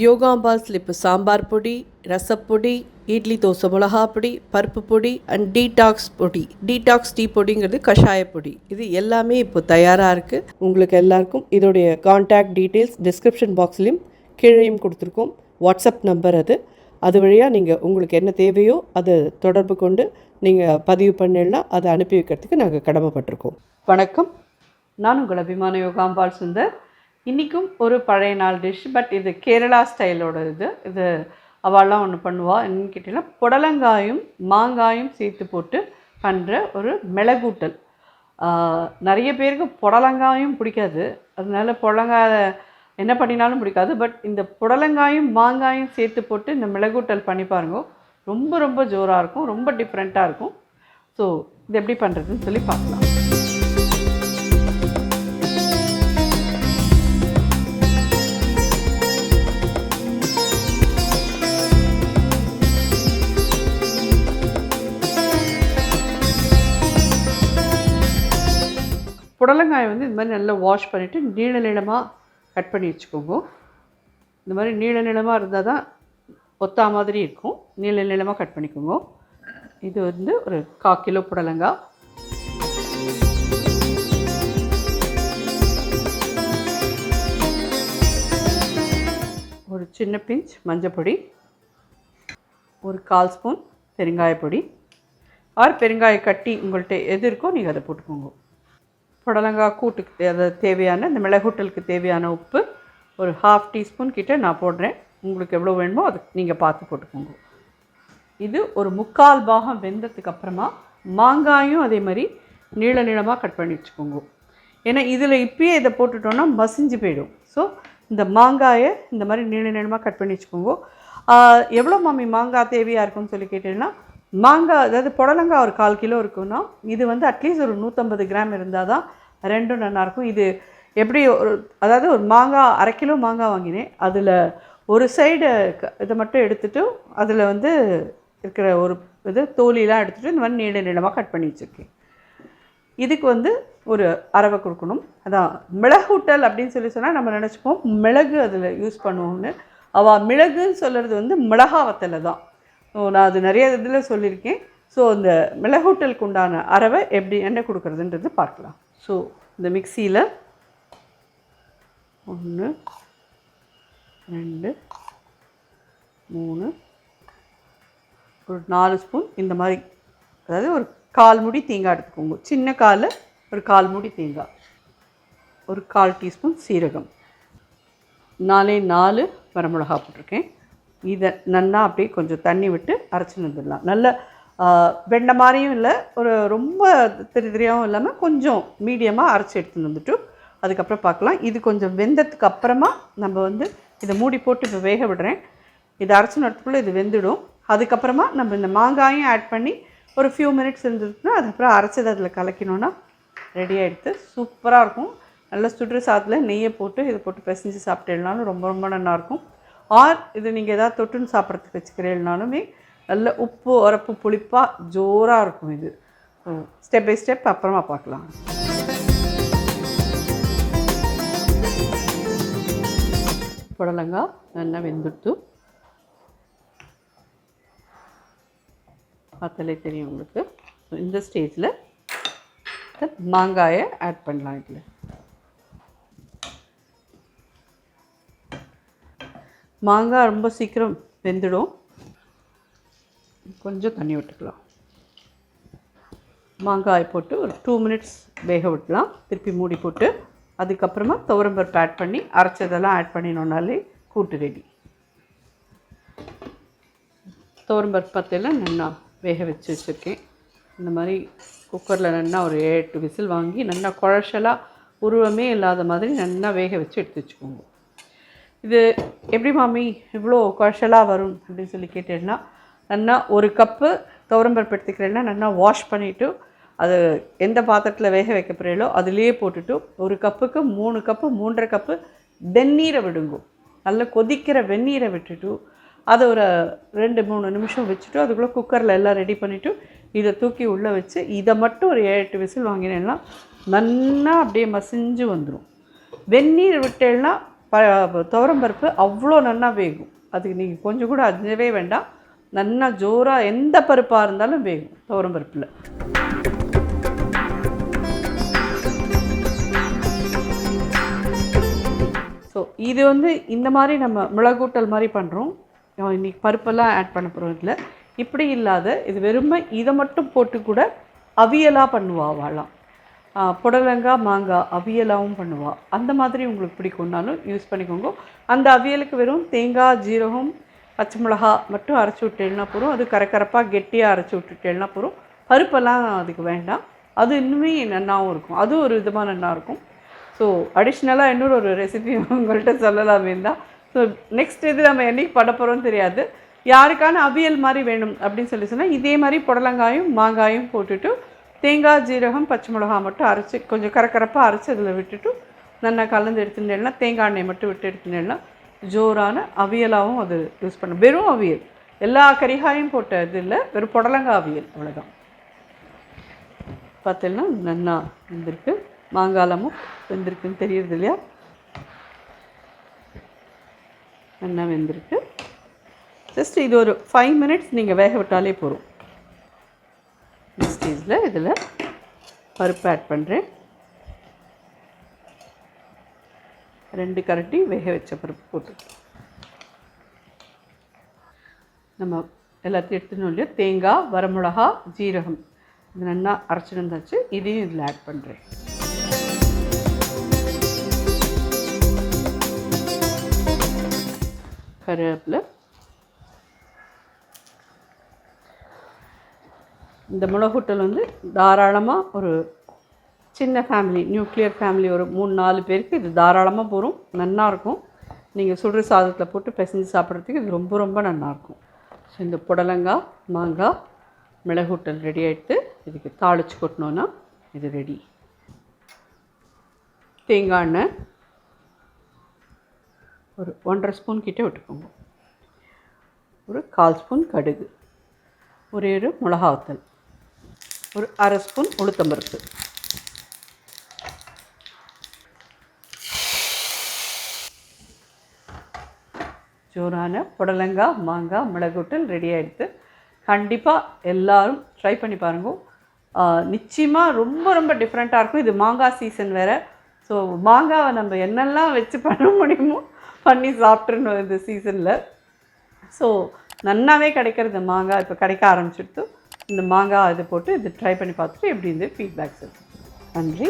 யோகாம்பாஸில் இப்போ சாம்பார் பொடி, ரசப்பொடி, இட்லி தோசை மிளகா பொடி, பருப்பு பொடி அண்ட் டீடாக்ஸ் பொடி, டீடாக்ஸ் டீ பொடிங்கிறது கஷாய பொடி. இது எல்லாமே இப்போ தயாராக இருக்குது. உங்களுக்கு எல்லாருக்கும் இதோடைய கான்டாக்ட் டீட்டெயில்ஸ் டிஸ்கிரிப்ஷன் பாக்ஸ்லேயும் கீழேயும் கொடுத்துருக்கோம். வாட்ஸ்அப் நம்பர் அது வழியாக நீங்கள் உங்களுக்கு என்ன தேவையோ அதை தொடர்பு கொண்டு நீங்கள் பதிவு பண்ணிடலாம். அதை அனுப்பி வைக்கிறதுக்கு நாங்கள் கடமைப்பட்டிருக்கோம். வணக்கம், நான் உங்கள் அபிமான யோகாம்பாள் சுந்தர். இன்றைக்கும் ஒரு பழைய நாள் டிஷ், பட் இது கேரளா ஸ்டைலோட இது அவள்லாம் ஒன்று பண்ணுவாள். என்னன்னு கேட்டிங்கன்னா, புடலங்காயும் மாங்காயும் சேர்த்து போட்டு பண்ணுற ஒரு மிளகூட்டல். நிறைய பேருக்கு புடலங்காயும் பிடிக்காது, அதனால புடலங்காய் என்ன பண்ணினாலும் பிடிக்காது. பட் இந்த புடலங்காயும் மாங்காயும் சேர்த்து போட்டு இந்த மிளகூட்டல் பண்ணி பாருங்க, ரொம்ப ரொம்ப ஜோராக இருக்கும், ரொம்ப டிஃப்ரெண்ட்டாக இருக்கும். ஸோ இது எப்படி பண்ணுறதுன்னு சொல்லி பார்க்கலாம். புடலங்காயை இந்த மாதிரி நல்லா வாஷ் பண்ணிவிட்டு நீள நீளமாக கட் பண்ணி வச்சுக்கோங்க. இந்த மாதிரி நீள நீளமாக இருந்தால் தான் ஒத்தா மாதிரி இருக்கும். நீள நீளமாக கட் பண்ணிக்கோங்க. இது ஒரு 1/4 கிலோ புடலங்காய். ஒரு சின்ன பிஞ்ச் மஞ்சப்பொடி, ஒரு 1/4 ஸ்பூன் பெருங்காயப்பொடி, பெருங்காய கட்டி உங்கள்கிட்ட எது இருக்கோ நீங்கள் அதை போட்டுக்கோங்க. புடலங்காய் கூட்டுக்கு தேவையான இந்த மிளகூட்டலுக்கு தேவையான உப்பு ஒரு 1/2 டீஸ்பூன் கிட்ட நான் போடுறேன். உங்களுக்கு எவ்வளோ வேணுமோ அது நீங்கள் பார்த்து போட்டுக்கோங்க. இது ஒரு 3/4 பாகம் வெந்ததுக்கு அப்புறமா மாங்காயும் அதே மாதிரி நீள நீளமாக கட் பண்ணி வச்சுக்கோங்க. ஏன்னா இதில் இப்பயே இதை போட்டுட்டோன்னா மசிஞ்சு போயிடும். ஸோ இந்த மாங்காயை இந்த மாதிரி நீள நீளமாக கட் பண்ணி வச்சுக்கோங்க. எவ்வளோ மாமி மாங்காய் தேவையாக இருக்குன்னு சொல்லி கேட்டீங்கன்னா, மாங்காய் அதாவது புடலங்காய் ஒரு 1/4 கிலோ இருக்குன்னா இது அட்லீஸ்ட் ஒரு 150 கிராம் இருந்தால் தான் ரெண்டும் நல்லாயிருக்கும். இது எப்படி அதாவது ஒரு மாங்காய் 1/2 கிலோ மாங்காய் வாங்கினேன். அதில் ஒரு சைடு இதை மட்டும் எடுத்துகிட்டு அதில் இருக்கிற ஒரு தோலிலாம் எடுத்துகிட்டு இந்த மாதிரி நீள நீளமாக கட் பண்ணி வச்சுருக்கேன். இதுக்கு ஒரு அரவை கொடுக்கணும். அதான் மிளகூட்டல் அப்படின்னு சொன்னால் நம்ம நினச்சிப்போம் மிளகு அதில் யூஸ் பண்ணுவோம்னு. மிளகுன்னு சொல்கிறது மிளகா வத்தலை தான். நான் அது நிறைய இதில் சொல்லியிருக்கேன். ஸோ இந்த மிளகூட்டலுக்கு உண்டான அரவை எப்படி என்ன கொடுக்குறதுன்றது பார்க்கலாம். ஸோ இந்த மிக்சியில் 1 2 3 ஒரு 4 ஸ்பூன் இந்த மாதிரி, அதாவது ஒரு 1/4 மூடி தேங்காய் எடுத்துக்கோங்க. சின்ன கால் ஒரு 1/4 மூடி தேங்காய், ஒரு 1/4 டீஸ்பூன் சீரகம், 4 வரமிளகா போட்டிருக்கேன். இதை நல்லா அப்படியே கொஞ்சம் தண்ணி விட்டு அரைச்சின்னு வந்துடலாம். நல்ல வெண்ணெய் மாதிரியும் இல்லை, ஒரு ரொம்ப திரியாகவும் இல்லாமல் கொஞ்சம் மீடியமாக அரைச்சி எடுத்துன்னு வந்துட்டு அதுக்கப்புறம் பார்க்கலாம். இது கொஞ்சம் வெந்ததுக்கு அப்புறமா நம்ம இதை மூடி போட்டு இப்போ வேக விடுறேன். இதை அரைச்சி நடத்துக்குள்ளே இது வெந்துடும். அதுக்கப்புறமா நம்ம இந்த மாங்காயும் ஆட் பண்ணி ஒரு ஃபியூ மினிட்ஸ் இருந்துட்டுனா அதுக்கப்புறம் அரைச்சது அதில் கலக்கினோன்னா ரெடி ஆகிடுது. சூப்பராக இருக்கும். நல்லா சுடுற சாதத்தில் நெய்யை போட்டு இதை போட்டு பிசைஞ்சு சாப்பிட்டேனாலும் ரொம்ப ரொம்ப நல்லாயிருக்கும். இது நீங்கள் எதாவது தொட்டுன்னு சாப்பிட்றதுக்கு வச்சுக்கிறேன்னாலுமே நல்ல உப்பு உரப்பு புளிப்பாக ஜோராக இருக்கும். இது ஸ்டெப் பை ஸ்டெப் அப்புறமா பார்க்கலாம். புடலங்காய் நல்லா வெந்துட்டு பார்த்தாலே தெரியும் உங்களுக்கு. இந்த ஸ்டேஜில் மாங்காயை ஆட் பண்ணலாம். இதில் மாங்காய் ரொம்ப சீக்கிரம் வெந்துடும். கொஞ்சம் தண்ணி விட்டுக்கலாம். மாங்காய் போட்டு ஒரு 2 மினிட்ஸ் வேக விடலாம். திருப்பி மூடி போட்டு அதுக்கப்புறமா துவரம்பருப்பு ஆட் பண்ணி அரைச்சதெல்லாம் ஆட் பண்ணினோன்னாலே கூட்டு ரெடி. துவரம்பருப்பு பத்தையெல்லாம் நல்லா வேக வச்சு வச்சுருக்கேன். இந்த மாதிரி குக்கரில் நல்லா ஒரு 8 விசில் வாங்கி நல்லா குழச்சலாக உருவமே இல்லாத மாதிரி நல்லா வேக வச்சு எடுத்து வச்சுக்கோங்க. இது எப்படி மாமி இவ்வளோ குழச்சலாக வரும் அப்படின்னு சொல்லி கேட்டேன்னா, நல்லா 1 கப்பு துவரம்பருப்பு எடுத்துக்கிறேன்னா நல்லா வாஷ் பண்ணிவிட்டு அது எந்த பாத்திரத்தில் வேக வைக்க போகிறீங்களோ அதுலேயே போட்டுட்டு 1 கப்புக்கு 3 கப்பு 3.5 கப்பு வெந்நீரை விடுங்க. நல்லா கொதிக்கிற வெந்நீரை விட்டுட்டு அதை ஒரு 2-3 நிமிஷம் வச்சுட்டு அதுக்குள்ளே குக்கரில் எல்லாம் ரெடி பண்ணிவிட்டு இதை தூக்கி உள்ளே வச்சு இதை மட்டும் ஒரு 7-8 விசில் வாங்கினேன்னா நல்லா அப்படியே மசிஞ்சு வந்துடும். வெந்நீர் விட்டேன்னா துவரம் பருப்பு அவ்வளோ நல்லா வேகும். அதுக்கு நீங்கள் கொஞ்சம் கூட அஞ்சவே வேண்டாம். நல்லா ஜோராக எந்த பருப்பாக இருந்தாலும் வேகும் துவரம் பருப்பில். ஸோ இது இந்த மாதிரி நம்ம மிளகூட்டல் மாதிரி பண்ணுறோம். இன்றைக்கி பருப்பெல்லாம் ஆட் பண்ண போகிறோம் இதில். இப்படி இல்லாத இது வெறுமை இதை மட்டும் போட்டு கூட அவியலாக பண்ணுவாளாம். புடலங்காய் மாங்காய் அவியலாகவும் பண்ணுவாள். அந்த மாதிரி உங்களுக்கு பிடிக்கும்னாலும் யூஸ் பண்ணிக்கோங்க. அந்த அவியலுக்கு வெறும் தேங்காய், ஜீரகம், பச்சை மிளகா மட்டும் அரைச்சி விட்டேன்னா போதும். அது கரக்கரப்பாக கெட்டியாக அரைச்சி விட்டுட்டேன்னா போதும். பருப்பெல்லாம் அதுக்கு வேண்டாம். அது இன்னுமே நல்லாவும் இருக்கும். அது ஒரு விதமாக நல்லாயிருக்கும். ஸோ அடிஷ்னலாக இன்னொரு ஒரு ரெசிபி உங்கள்கிட்ட சொல்லலாமே தான். ஸோ நெக்ஸ்ட் இது நம்ம என்றைக்கு பண்ண போகிறோம்னு தெரியாது. யாருக்கான அவியல் மாதிரி வேணும் அப்படின்னு சொன்னால் இதே மாதிரி புடலங்காயும் மாங்காயும் போட்டுட்டு தேங்காய், ஜீரகம், பச்சை மிளகா மட்டும் அரைச்சி கொஞ்சம் கரக்கரப்பாக அரைச்சி அதில் விட்டுட்டு நல்லா கலந்து எடுத்துட்டேன்னா தேங்காய் எண்ணெய் மட்டும் விட்டு எடுத்துட்டேன்னா ஜோரான அவியலாகவும் அது யூஸ் பண்ண. வெறும் அவியல், எல்லா கரிகாயும் போட்ட இது இல்லை, வெறும் புடலங்காய் அவியல், அவ்வளோதான். பார்த்தீங்கன்னா நல்லா வெந்திருக்கு. மாங்காலமும் வெந்திருக்குன்னு தெரியுது இல்லையா? நல்லா வெந்திருக்கு. ஜஸ்ட் இது ஒரு 5 மினிட்ஸ் நீங்கள் வேக விட்டாலே போதும். இந்த ஸ்டேஜில் இதில் பருப்பு ஆட் பண்ணுறேன். 2 கரண்டி வேக வச்ச பருப்பு போட்டு நம்ம எல்லாத்தையும் எடுத்துன்னு இல்லையா? தேங்காய், வரமிளகா, ஜீரகம் இது நல்லா அரைச்சிட்டு வந்தாச்சு. இதையும் இதில் ஆட் பண்ணுறேன். கருவேப்பிலை. இந்த மிளகுட்டல் தாராளமாக ஒரு சின்ன ஃபேமிலி, நியூக்ளியர் ஃபேமிலி, ஒரு 3-4 பேருக்கு இது தாராளமாக போகும். நல்லாயிருக்கும். நீங்கள் சுடுற சாதத்தில் போட்டு பிசைஞ்சு சாப்பிட்றதுக்கு இது ரொம்ப ரொம்ப நல்லாயிருக்கும். ஸோ இந்த புடலங்காய், மாங்காய், மிளகுட்டல் ரெடி ஆகிடுது. இதுக்கு தாளித்து கொட்டினோன்னா இது ரெடி. தேங்காய் எண்ணெய் ஒரு 1.5 ஸ்பூன் கிட்டே விட்டுக்கோங்க. ஒரு 1/4 ஸ்பூன் கடுகு, ஒரே ஒரு மிளகாத்தல், ஒரு 1/2 ஸ்பூன் உளுத்தம்பருப்பு, ஜோரான புடலங்காய், மாங்காய், மிளகுட்டல் ரெடி ஆகிடுது. கண்டிப்பாக எல்லோரும் ட்ரை பண்ணி பாருங்க. நிச்சயமாக ரொம்ப ரொம்ப டிஃப்ரெண்ட்டாக இருக்கும். இது மாங்காய் சீசன் வேறு. ஸோ மாங்காவை நம்ம என்னெல்லாம் வச்சு பண்ண முடியுமோ பண்ணி சாப்பிட்றணும் இந்த சீசனில். ஸோ நல்லாவே கிடைக்கிறது மாங்காய். இப்போ கிடைக்க ஆரம்பிச்சுட்டு இந்த மாங்காய் இது போட்டு இது ட்ரை பண்ணி பார்த்துட்டு எப்படி இருந்து ஃபீட்பேக்ஸ். நன்றி.